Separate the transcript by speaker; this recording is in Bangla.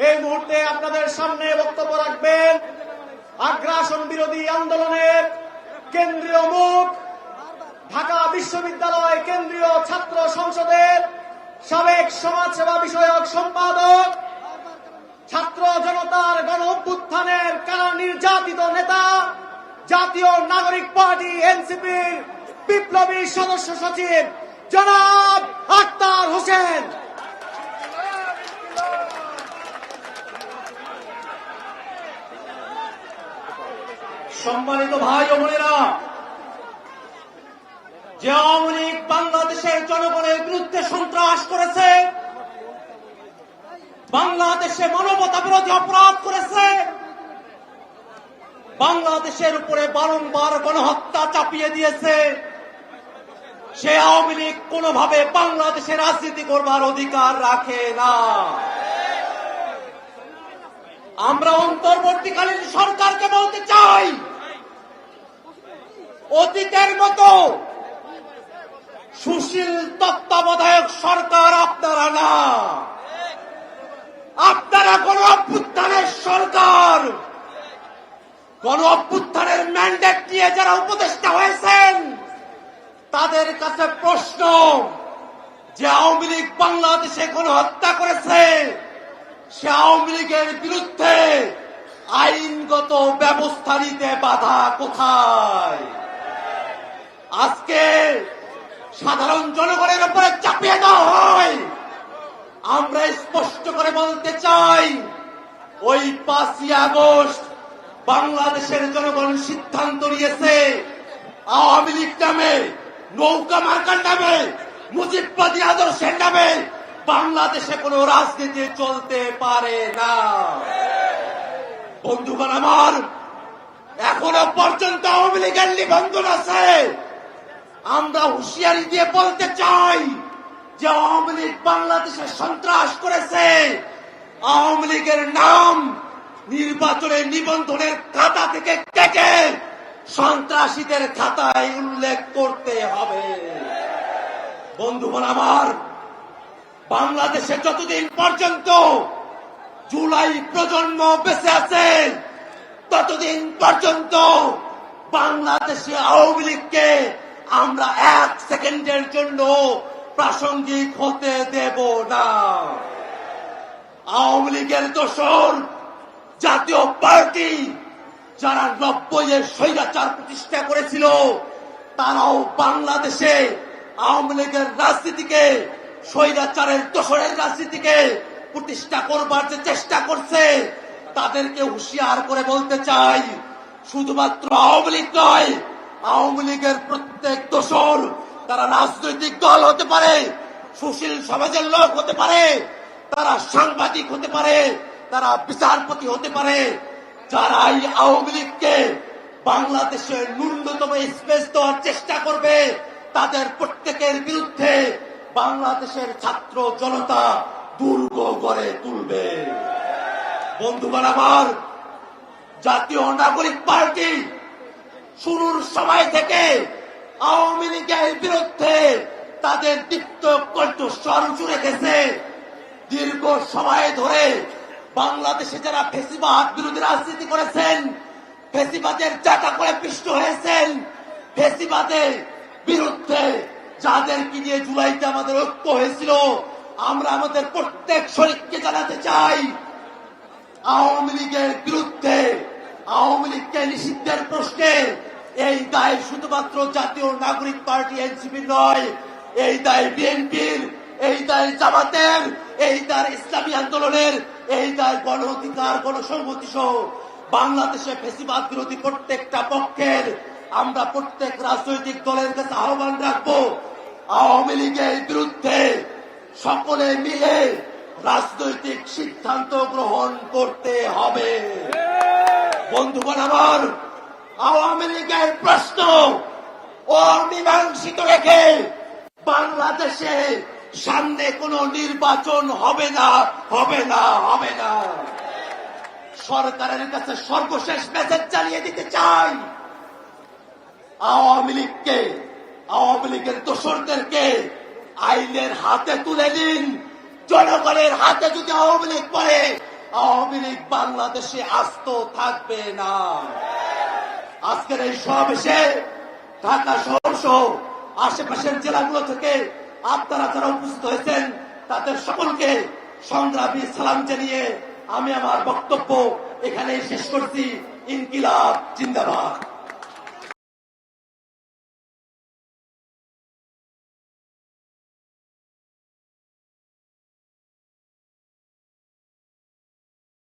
Speaker 1: এই মুহূর্তে আপনাদের সামনে বক্তব্য রাখবেন আগ্রাসন বিরোধী আন্দোলনের কেন্দ্রীয় মুখ, ঢাকা বিশ্ববিদ্যালয় কেন্দ্রীয় ছাত্র সংসদের সাবেক সমাজসেবা বিষয়ক সম্পাদক, ছাত্র জনতার গণ অভ্যুত্থানের কারা নির্যাতিত নেতা, জাতীয় নাগরিক পার্টি এনসিপির বিপ্লবী সদস্য সচিব জনাব আক্তার হোসেন।
Speaker 2: সম্মানিত ভাই ও বোনেরা, যে আওয়ামী লীগ বাংলাদেশের জনগণের বিরুদ্ধে সন্ত্রাস করেছে, বাংলাদেশে মানবতা বিরোধী অপরাধ করেছে, বাংলাদেশের উপরে বারংবার গণহত্যা চাপিয়ে দিয়েছে, সে আওয়ামী লীগ কোনোভাবে বাংলাদেশে রাজনীতি করবার অধিকার রাখে না। আমরা অন্তর্বর্তীকালীন সরকারকে বলতে চাই, অতীতের মতো সুশীল তত্ত্বাবধায়ক সরকার আপনারা না, আপনারা গণ অভ্যুত্থানের সরকার। গণ অভ্যুত্থানের ম্যান্ডেট নিয়ে যারা উপদেষ্টা হয়েছেন তাদের কাছে প্রশ্ন, যে আওয়ামী লীগ বাংলাদেশে গণহত্যা করেছে সে আওয়ামী লীগের বিরুদ্ধে আইনগত ব্যবস্থা নিতে বাধা কোথায়? আজকে সাধারণ জনগণের উপরে চাপিয়ে দেওয়া হয়। আমরা স্পষ্ট করে বলতে চাই, ওই 5ই আগস্ট বাংলাদেশের জনগণ সিদ্ধান্ত নিয়েছে আওয়ামী লীগ নামে, নৌকা মার্কার নামে, মুজিববাদী আদর্শের নামে বাংলাদেশে কোনো রাজনীতি চলতে পারে না। বন্ধুগণ আমার, এখনো পর্যন্ত আওয়ামী লীগের নিবন্ধন আছে। আমরা হুঁশিয়ারি দিয়ে বলতে চাই যে আওয়ামী লীগ বাংলাদেশে সন্ত্রাস করেছে, আওয়ামী লীগের নাম নির্বাচনের নিবন্ধনের খাতা থেকে কেটে সন্ত্রাসীদের খাতায় উল্লেখ করতে হবে। বন্ধুগণ আমার, বাংলাদেশে যতদিন পর্যন্ত জুলাই প্রজন্ম বেঁচে আছে ততদিন পর্যন্ত বাংলাদেশে আওয়ামী লীগকে আমরা 1 সেকেন্ডের জন্য প্রাসঙ্গিক হতে দেব না। আওয়ামী লীগের দোসর জাতীয় পার্টি যারা 90-এর স্বৈরাচার প্রতিষ্ঠা করেছিল, তারাও বাংলাদেশে আওয়ামী লীগের রাজনীতিকে, স্বৈরাচারের দোসরের রাজনীতিকে প্রতিষ্ঠা করবার যে চেষ্টা করছে, তাদেরকে হুঁশিয়ার করে বলতে চাই, শুধুমাত্র আওয়ামী লীগ নয়, আওয়ামী লীগের প্রত্যেক দোসর তারা রাজনৈতিক দল হতে পারে, সুশীল সমাজের লোক হতে পারে, তারা সাংবাদিক হতে পারে, তারা বিচারপতি হতে পারে, যারা এই আওয়ামী লীগকে বাংলাদেশের ন্যূনতম স্পেস দেওয়ার চেষ্টা করবে, তাদের প্রত্যেকের বিরুদ্ধে বাংলাদেশের ছাত্র জনতা দুর্গ গড়ে তুলবে। বন্ধুগণ আমার, জাতীয় নাগরিক পার্টি শুরুর সময় থেকে আওয়ামী লীগের বিরুদ্ধে তাদের দীপ্ত কণ্ঠস্বর জুড়ে গেছে। দীর্ঘ সময় ধরে বাংলাদেশে যারা ফেসিবাদ বিরোধী রাজনীতি করেছেন, ফেসিবাদের চাকা করে পিষ্ট হয়েছেন, ফেসিবাদের বিরুদ্ধে যাদেরকে নিয়ে জুলাইতে আমাদের ঐক্য হয়েছিল, আমরা আমাদের প্রত্যেক শরীরকে জানাতে চাই, আওয়ামী লীগের বিরুদ্ধে, আওয়ামী লীগকে নিষিদ্ধের প্রশ্নে এই দায় শুধুমাত্র জাতীয় নাগরিক পার্টি এনসিপি নয়, এই দায় বিএনপির, এই দায় জামাতের, এই দায় ইসলামী আন্দোলনের, এই দায় গণ অধিকার গণসংহতি সহ বাংলাদেশে ফেসিবাদ বিরোধী প্রত্যেকটা পক্ষের। আমরা প্রত্যেক রাজনৈতিক দলের কাছে আহ্বান রাখবো, আওয়ামী লীগের বিরুদ্ধে সকলে মিলে রাজনৈতিক সিদ্ধান্ত গ্রহণ করতে হবে। বন্ধুগণ আমার, আওয়ামী লীগের প্রশ্ন অমীমাংসিত রেখে বাংলাদেশে সামনে কোনো নির্বাচন হবে না, হবে না, হবে না। সরকারের কাছে সর্বশেষ মেসেজ চালিয়ে দিতে চাই, আওয়ামী লীগকে, আওয়ামী লীগের দোসরদেরকে আইনের হাতে তুলে দিন। জনগণের হাতে যদি আওয়ামী লীগ পড়ে, আওয়ামী লীগ বাংলাদেশে আস্ত থাকবে না। আজকের এই সমাবেশে ঢাকা শহর সহ আশেপাশের জেলাগুলো থেকে আপনারা যারা উপস্থিত হয়েছেন তাদের সকলকে সংগ্রামী সালাম জানিয়ে আমি আমার বক্তব্য এখানেই শেষ করছি। ইনকিলাব জিন্দাবাদ।